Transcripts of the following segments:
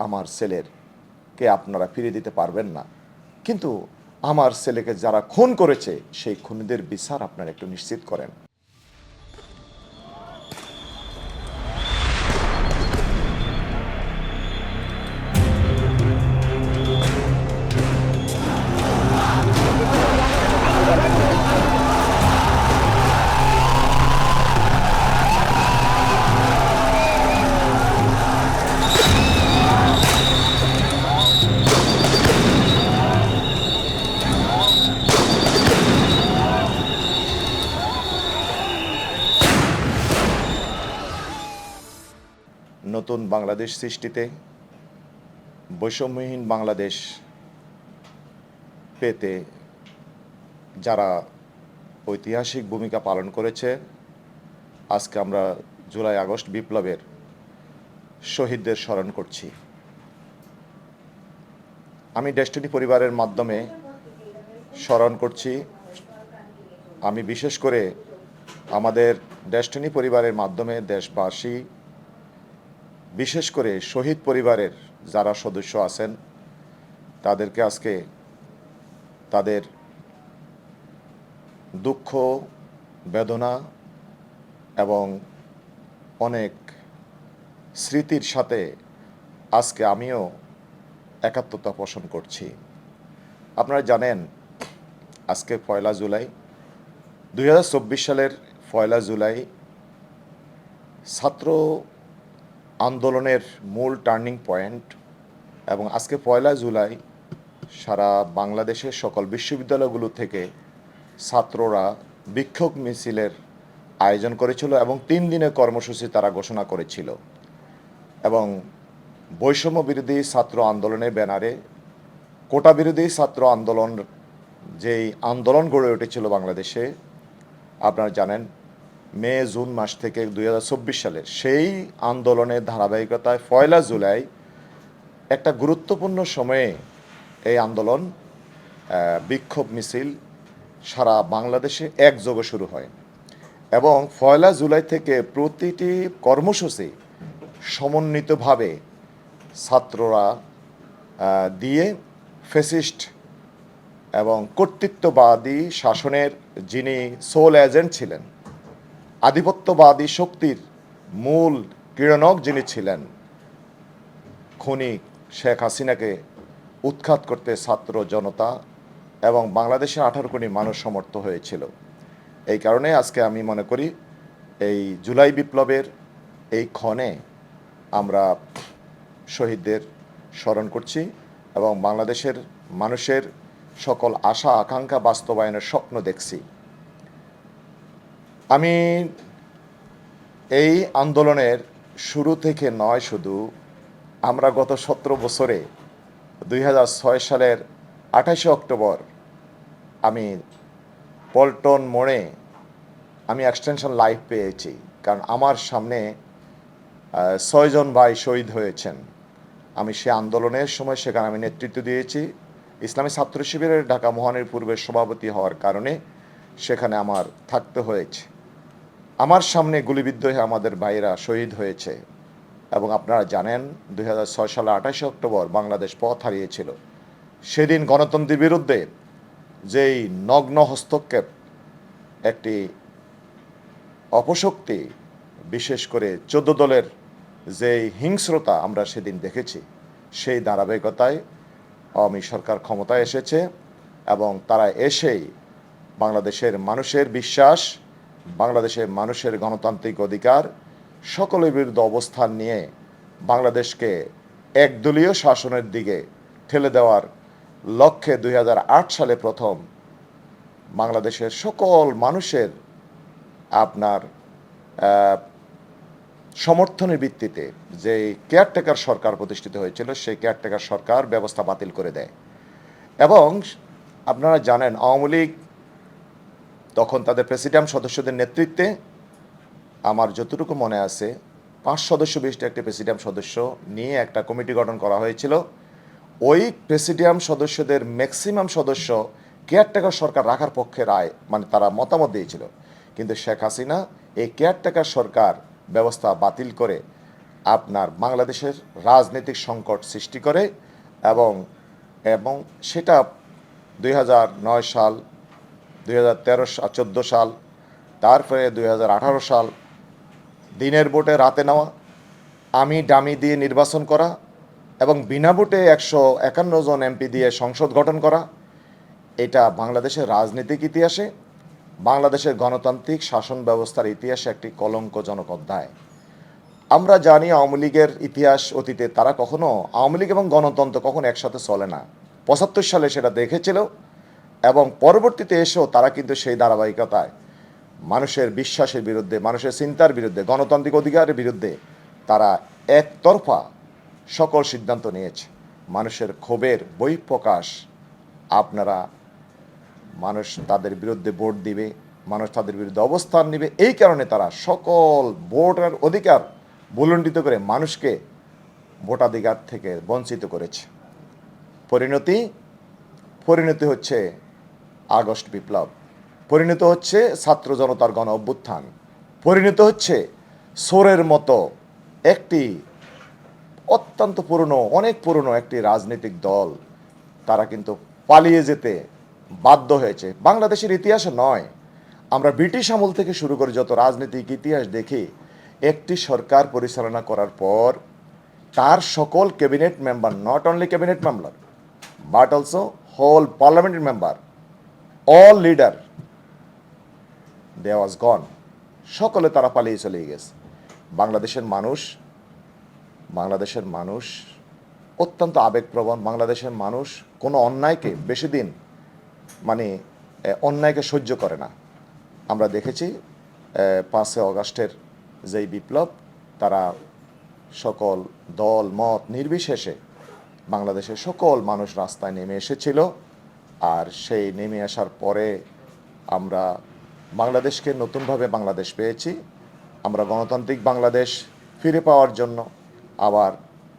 আমার ছেলেকে আপনারা ফিরিয়ে দিতে পারবেন না, কিন্তু আমার ছেলেকে যারা খুন করেছে সেই খুনিদের বিচার আপনারা একটু নিশ্চিত করেন। নতুন বাংলাদেশ সৃষ্টিতে, বৈষম্যহীন বাংলাদেশ পেতে যারা ঐতিহাসিক ভূমিকা পালন করেছে, আজকে আমরা জুলাই আগস্ট বিপ্লবের শহীদদের স্মরণ করছি। আমি ডেস্টিনি পরিবারের মাধ্যমে স্মরণ করছি। আমি বিশেষ করে আমাদের ডেস্টিনি পরিবারের মাধ্যমে দেশবাসী, বিশেষ করে শহীদ পরিবারের যারা সদস্য আছেন তাদেরকে আজকে তাদের দুঃখ, বেদনা এবং অনেক স্মৃতির সাথে আজকে আমিও একাত্মতা পোষণ করছি। আপনারা জানেন আজকে 1 জুলাই 2024 সালের 1 জুলাই ছাত্র আন্দোলনের মূল টার্নিং পয়েন্ট, এবং আজকে 1 জুলাই সারা বাংলাদেশের সকল বিশ্ববিদ্যালয়গুলো থেকে ছাত্ররা বিক্ষোভ মিছিলের আয়োজন করেছিল এবং 3 দিনের কর্মসূচি তারা ঘোষণা করেছিল। এবং বৈষম্য বিরোধী ছাত্র আন্দোলনের ব্যানারে কোটা বিরোধী ছাত্র আন্দোলন, যেই আন্দোলন গড়ে উঠেছিল বাংলাদেশে, আপনারা জানেন মে জুন মাস থেকে 2024 সালের সেই আন্দোলনের ধারাবাহিকতায় 1 জুলাই একটা গুরুত্বপূর্ণ সময়ে এই আন্দোলন, বিক্ষোভ মিছিল সারা বাংলাদেশে একযোগে শুরু হয় এবং 1 জুলাই থেকে প্রতিটি কর্মসূচি সমন্বিতভাবে ছাত্ররা দিয়ে ফ্যাসিস্ট এবং কর্তৃত্ববাদী শাসনের যিনি সোল এজেন্ট ছিলেন, আধিপত্যবাদী শক্তির মূল ক্রীড়নক যিনি ছিলেন, খুনি শেখ হাসিনাকে উৎখাত করতে ছাত্র জনতা এবং বাংলাদেশের 18 কোটি মানুষ সমর্থ হয়েছিল। এই কারণে আজকে আমি মনে করি এই জুলাই বিপ্লবের এই ক্ষণে আমরা শহীদদের স্মরণ করছি এবং বাংলাদেশের মানুষের সকল আশা আকাঙ্ক্ষা বাস্তবায়নের স্বপ্ন দেখছি। আমি এই আন্দোলনের শুরু থেকে নয়, শুধু আমরা গত 17 বছরে 2006 সালের 28 অক্টোবর আমি পল্টন মোড়ে আমি এক্সটেনশন লাইফ পেয়েছি, কারণ আমার সামনে 6 জন ভাই শহীদ হয়েছেন। আমি সে আন্দোলনের সময় সেখানে আমি নেতৃত্ব দিয়েছি। ইসলামী ছাত্র শিবিরের ঢাকা মহানগর পূর্বের সভাপতি হওয়ার কারণে সেখানে আমার থাকতে হয়েছে। আমার সামনে গুলিবিদ্ধ হয়ে আমাদের ভাইয়েরা শহীদ হয়েছে এবং আপনারা জানেন 2006 সালে 28 অক্টোবর বাংলাদেশ পথ হারিয়েছিল। সেদিন গণতন্ত্রের বিরুদ্ধে যেই নগ্ন হস্তক্ষেপ, একটি অপশক্তি, বিশেষ করে 14 দলের যেই হিংস্রতা আমরা সেদিন দেখেছি, সেই ধারাবাহিকতায় আওয়ামী সরকার ক্ষমতায় এসেছে এবং তারা এসেই বাংলাদেশের মানুষের বিশ্বাস, বাংলাদেশের মানুষের গণতান্ত্রিক অধিকার সকলের বিরুদ্ধে অবস্থান নিয়ে বাংলাদেশকে একদলীয় শাসনের দিকে ঠেলে দেওয়ার লক্ষ্যে 2008 সালে প্রথম বাংলাদেশের সকল মানুষের আপনার সমর্থনের ভিত্তিতে যে কেয়ারটেকার সরকার প্রতিষ্ঠিত হয়েছিল, সেই কেয়ারটেকার সরকার ব্যবস্থা বাতিল করে দেয়। এবং আপনারা জানেন আওয়ামী লীগ তখন তাদের প্রেসিডিয়াম সদস্যদের নেতৃত্বে, আমার যতটুকু মনে আছে 5 সদস্য বিশিষ্ট একটি প্রেসিডিয়াম সদস্য নিয়ে একটা কমিটি গঠন করা হয়েছিল। ওই প্রেসিডিয়াম সদস্যদের ম্যাক্সিমাম সদস্য কেয়ারটেকার সরকার রাখার পক্ষে রায়, মানে তারা মতামত দিয়েছিল। কিন্তু শেখ হাসিনা এই কেয়ারটেকার সরকার ব্যবস্থা বাতিল করে আপনার বাংলাদেশের রাজনৈতিক সংকট সৃষ্টি করে এবং এবং সেটা 2009 সাল, 2013-14 সাল, তারপরে 2018 সাল, দিনের ভোটে রাতে নেওয়া, আমি ডামি দিয়ে নির্বাচন করা এবং বিনা ভোটে 151 জন এমপি দিয়ে সংসদ গঠন করা, এটা বাংলাদেশের রাজনৈতিক ইতিহাসে, বাংলাদেশের গণতান্ত্রিক শাসন ব্যবস্থার ইতিহাসে একটি কলঙ্কজনক অধ্যায়। আমরা জানি আওয়ামী লীগের ইতিহাস অতীতে তারা কখনো আওয়ামী লীগ এবং গণতন্ত্র কখনো একসাথে চলে না। 75 সালে সেটা দেখেছিল এবং পরবর্তীতে এসেও তারা কিন্তু সেই ধারাবাহিকতায় মানুষের বিশ্বাসের বিরুদ্ধে, মানুষের চিন্তার বিরুদ্ধে, গণতান্ত্রিক অধিকারের বিরুদ্ধে তারা একতরফা সকল সিদ্ধান্ত নিয়েছে। মানুষের ক্ষোভের বহিঃপ্রকাশ, আপনারা মানুষ তাদের বিরুদ্ধে ভোট দিবে, মানুষ তাদের বিরুদ্ধে অবস্থান নেবে, এই কারণে তারা সকল ভোটের অধিকার ভূলণ্ঠিত করে মানুষকে ভোটাধিকার থেকে বঞ্চিত করেছে। পরিণতি হচ্ছে আগস্ট বিপ্লব, পরিণত হচ্ছে ছাত্র জনতার গণ অভ্যুত্থান, পরিণত হচ্ছে সোরের মতো একটি অত্যন্ত পুরনো, অনেক পুরনো একটি রাজনৈতিক দল তারা কিন্তু পালিয়ে যেতে বাধ্য হয়েছে। বাংলাদেশের ইতিহাসে নয়, আমরা ব্রিটিশ আমল থেকে শুরু করে যত রাজনৈতিক ইতিহাস দেখি, একটি সরকার পরিচালনা করার পর তার সকল cabinet member, not only cabinet member but also whole পার্লামেন্টের member, all leader, they was gone, সকলে তারা পালিয়ে চলে গেছে। বাংলাদেশের মানুষ অত্যন্ত আবেগপ্রবণ। বাংলাদেশের মানুষ কোনো অন্যায়কে বেশি দিন অন্যায়কে সহ্য করে না। আমরা দেখেছি 5 অগাস্টের যেই বিপ্লব, তারা সকল দল মত নির্বিশেষে বাংলাদেশের সকল মানুষ রাস্তায় নেমে এসেছিল। আর সেই নেমে আসার পরে আমরা বাংলাদেশকে নতুনভাবে বাংলাদেশ পেয়েছি। আমরা গণতান্ত্রিক বাংলাদেশ ফিরে পাওয়ার জন্য আবার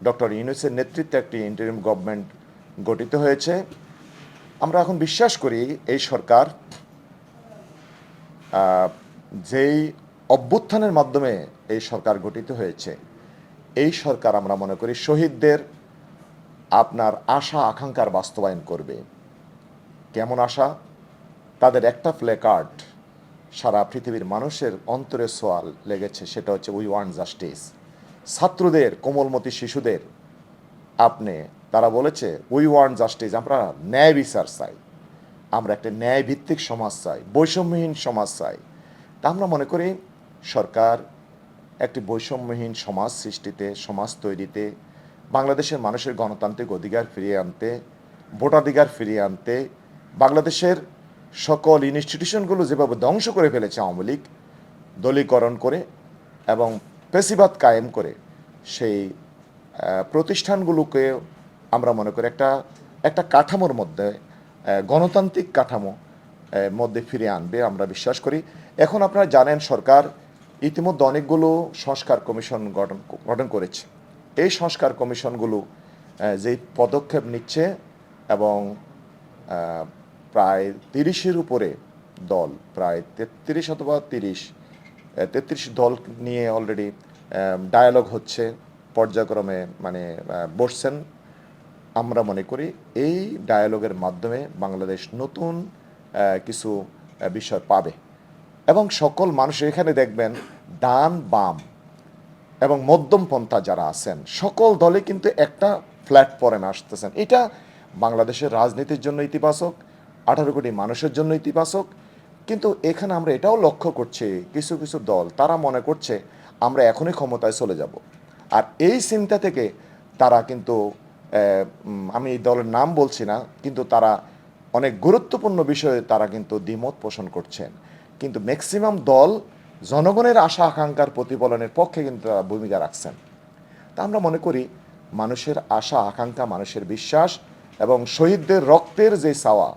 ডক্টর ইউনূসের নেতৃত্বে একটি ইন্টারিম গভর্নমেন্ট গঠিত হয়েছে। আমরা এখন বিশ্বাস করি এই সরকার যেই অভ্যুত্থানের মাধ্যমে এই সরকার গঠিত হয়েছে, এই সরকার আমরা মনে করি শহীদদের আপনার আশা আকাঙ্ক্ষার বাস্তবায়ন করবে। কেমন আশা? তাদের একটা প্ল্যাকার্ড সারা পৃথিবীর মানুষের অন্তরে সোয়াল লেগেছে, সেটা হচ্ছে উই ওয়ান্ট জাস্টিস। ছাত্রদের, কোমলমতি শিশুদের তারা বলেছে উই ওয়ান্ট জাস্টিস, আমরা ন্যায় বিচার চাই, আমরা একটা ন্যায় ভিত্তিক সমাজ চাই, বৈষম্যহীন সমাজ চাই। তা আমরা মনে করি সরকার একটি বৈষম্যহীন সমাজ সৃষ্টিতে, সমাজ তৈরিতে, বাংলাদেশের মানুষের গণতান্ত্রিক অধিকার ফিরিয়ে আনতে, ভোটাধিকার ফিরিয়ে আনতে, বাংলাদেশের সকল ইনস্টিটিউশনগুলো যেভাবে ধ্বংস করে ফেলেছে আওয়ামী লীগ, দলীকরণ করে এবং পেশিবাদ কায়েম করে, সেই প্রতিষ্ঠানগুলোকে আমরা মনে করি একটা কাঠামোর মধ্যে, গণতান্ত্রিক কাঠামো মধ্যে ফিরিয়ে আনবে আমরা বিশ্বাস করি। এখন আপনারা জানেন সরকার ইতিমধ্যে অনেকগুলো সংস্কার কমিশন গঠন করেছে। এই সংস্কার কমিশনগুলো যেই পদক্ষেপ নিচ্ছে এবং প্রায় 30-এর উপরে দল, প্রায় 33 অথবা 33 দল নিয়ে অলরেডি ডায়ালগ হচ্ছে, পর্যায়ক্রমে বসছেন। আমরা মনে করি এই ডায়ালগের মাধ্যমে বাংলাদেশ নতুন কিছু বিষয় পাবে এবং সকল মানুষ এখানে দেখবেন ডান বাম এবং মধ্যম পন্থা যারা আছেন সকল দলে কিন্তু একটা প্ল্যাটফর্মে আসতেছেন। এটা বাংলাদেশের রাজনীতির জন্য ইতিবাচক, 18 কোটি মানুষের জন্য ইতিবাচক। কিন্তু এখানে আমরা এটাও লক্ষ্য করছি কিছু কিছু দল তারা মনে করছে আমরা এখনই ক্ষমতায় চলে যাব। আর এই চিন্তা থেকে তারা কিন্তু, আমি এই দলের নাম বলছি না, কিন্তু তারা অনেক গুরুত্বপূর্ণ বিষয়ে তারা কিন্তু দ্বিমত পোষণ করছেন। কিন্তু ম্যাক্সিমাম দল জনগণের আশা আকাঙ্ক্ষার প্রতিফলনের পক্ষে কিন্তু তারা ভূমিকা রাখছেন। তা আমরা মনে করি মানুষের আশা আকাঙ্ক্ষা, মানুষের বিশ্বাস এবং শহীদদের রক্তের যে চাওয়া,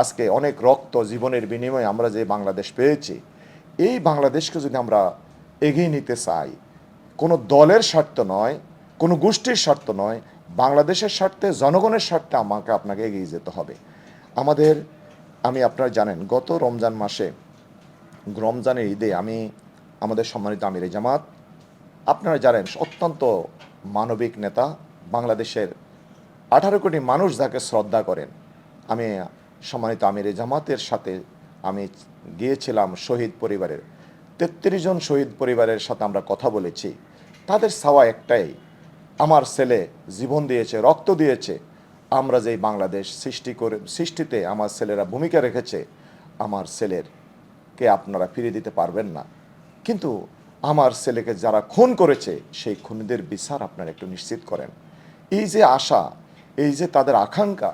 আজকে অনেক রক্ত জীবনের বিনিময়ে আমরা যে বাংলাদেশ পেয়েছি, এই বাংলাদেশকে যদি আমরা এগিয়ে নিতে চাই, কোনো দলের স্বার্থ নয়, কোনো গোষ্ঠীর স্বার্থ নয়, বাংলাদেশের স্বার্থে, জনগণের স্বার্থে আপনাকে এগিয়ে যেতে হবে। আপনারা জানেন গত রমজানের ঈদে আমাদের সম্মানিত আমিরে জামাত আপনারা জানেন অত্যন্ত মানবিক নেতা, বাংলাদেশের 18 কোটি মানুষ যাকে শ্রদ্ধা করেন। আমি সম্মানিত আমিরে জামাতের সাথে আমি গিয়েছিলাম শহীদ পরিবারের 33 জন শহীদ পরিবারের সাথে আমরা কথা বলেছি। তাদের চাওয়া একটাই, আমার ছেলে জীবন দিয়েছে, রক্ত দিয়েছে, আমরা যেই বাংলাদেশ সৃষ্টিতে আমার ছেলেরা ভূমিকা রেখেছে, আমার ছেলেকে আপনারা ফিরিয়ে দিতে পারবেন না, কিন্তু আমার ছেলেকে যারা খুন করেছে সেই খুনিদের বিচার আপনারা একটু নিশ্চিত করেন। এই যে আশা, এই যে তাদের আকাঙ্ক্ষা,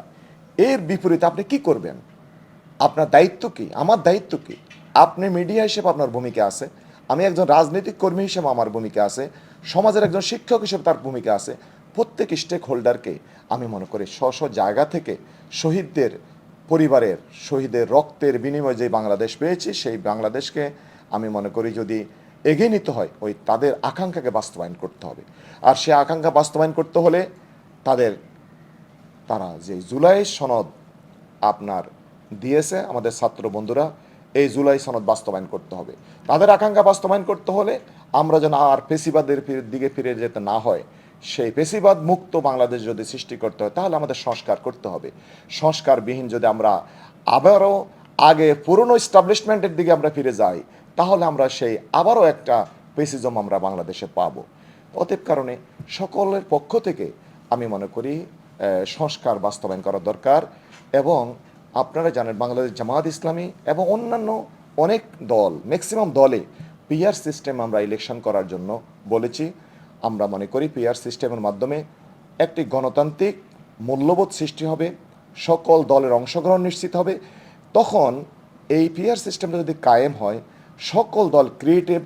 এর বিপরীতে আপনি কি করবেন? আপনার দায়িত্ব কি? আমার দায়িত্ব কি? আপনি মিডিয়া হিসেবে আপনার ভূমিকা আছে, আমি একজন রাজনৈতিক কর্মী হিসেবে আমার ভূমিকা আছে, সমাজের একজন শিক্ষক হিসেবে তার ভূমিকা আছে। প্রত্যেক স্টেক হোল্ডারকে আমি মনে করি স্ব জায়গা থেকে শহীদদের পরিবারের, শহীদের রক্তের বিনিময়ে যে বাংলাদেশ পেয়েছি, সেই বাংলাদেশকে আমি মনে করি যদি এগিয়ে নিতে হয়, ওই তাদের আকাঙ্ক্ষাকে বাস্তবায়ন করতে হবে। আর সে আকাঙ্ক্ষা বাস্তবায়ন করতে হলে তারা যে জুলাই সনদ আপনার দিয়েছে আমাদের ছাত্র বন্ধুরা, এই জুলাই সনদ বাস্তবায়ন করতে হবে। তাদের আকাঙ্ক্ষা বাস্তবায়ন করতে হলে আমরা যেন আর পেশিবাদের দিকে ফিরে যেতে না হয়, সেই পেশিবাদ মুক্ত বাংলাদেশ যদি সৃষ্টি করতে হয়, তাহলে আমাদের সংস্কার করতে হবে। সংস্কারবিহীন যদি আমরা আবারও আগে পুরনো এস্টাবলিশমেন্টের দিকে আমরা ফিরে যাই, তাহলে আমরা সেই আবারও একটা পেসিজম আমরা বাংলাদেশে পাব। অতএব কারণে সকলের পক্ষ থেকে আমি মনে করি সংস্কার বাস্তবায়ন করা দরকার। এবং আপনারা জানেন বাংলাদেশ জামায়াত ইসলামী এবং অন্যান্য অনেক দল, ম্যাক্সিমাম দলে পিআর সিস্টেম আমরা ইলেকশন করার জন্য বলেছি। আমরা মনে করি পিআর সিস্টেমের মাধ্যমে একটি গণতান্ত্রিক মূল্যবোধ সৃষ্টি হবে, সকল দলের অংশগ্রহণ নিশ্চিত হবে। তখন এই পিআর সিস্টেমটা যদি কায়েম হয়, সকল দল ক্রিয়েটিভ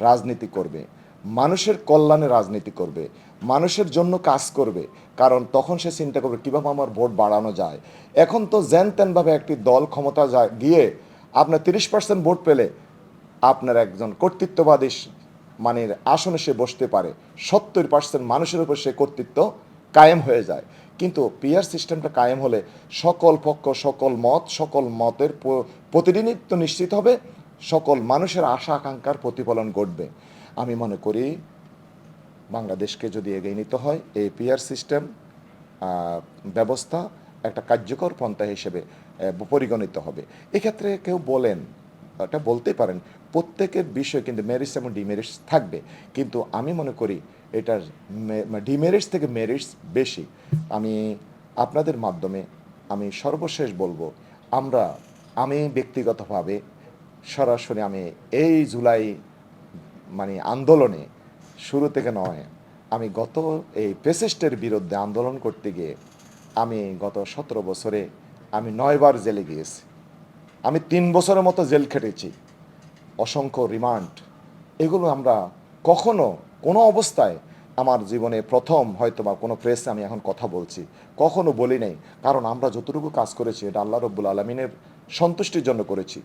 রাজনীতি করবে, মানুষের কল্যাণে রাজনীতি করবে, মানুষের জন্য কাজ করবে। কারণ তখন সে চিন্তা করবে কীভাবে আমার ভোট বাড়ানো যায়। এখন তো যেন তেনভাবে একটি দল ক্ষমতা গিয়ে আপনার 30% ভোট পেলে আপনার একজন কর্তৃত্ববাদী মানে আসনে সে বসতে পারে, 70% মানুষের উপর সে কর্তৃত্ব কায়েম হয়ে যায়। কিন্তু পিআর সিস্টেমটা কায়েম হলে সকল পক্ষ, সকল মতের প্রতিনিধিত্ব নিশ্চিত হবে, সকল মানুষের আশা আকাঙ্ক্ষার প্রতিফলন ঘটবে। আমি মনে করি বাংলাদেশকে যদি এগিয়ে নিতে হয়, এই পিআর সিস্টেম ব্যবস্থা একটা কার্যকর পন্থা হিসেবে পরিগণিত হবে। এক্ষেত্রে কেউ বলেন, এটা বলতে পারেন, প্রত্যেকের বিষয় কিন্তু মেরিটস এবং ডিমেরিটস থাকবে, কিন্তু আমি মনে করি এটার ডিমেরিটস থেকে মেরিটস বেশি। আমি আপনাদের মাধ্যমে আমি সর্বশেষ বলবো, আমি ব্যক্তিগতভাবে সরাসরি আমি এই জুলাই আন্দোলনে শুরু থেকে নয়, আমি গত এই ফ্যাসিস্টের বিরুদ্ধে আন্দোলন করতে গিয়ে আমি গত 17 বছরে আমি 9 বার জেলে গিয়েছি। আমি 3 বছরের মতো জেল খেটেছি, অসংখ্য রিমান্ড। এগুলো আমরা কখনো কোনো অবস্থায় আমার জীবনে প্রথম হয়তো বা কোনো প্রেসে আমি এখন কথা বলছি, কখনো বলি নাই। কারণ আমরা যতটুকু কাজ করেছি এটা আল্লাহ রব্বুল আলমিনের সন্তুষ্টির জন্য করেছি।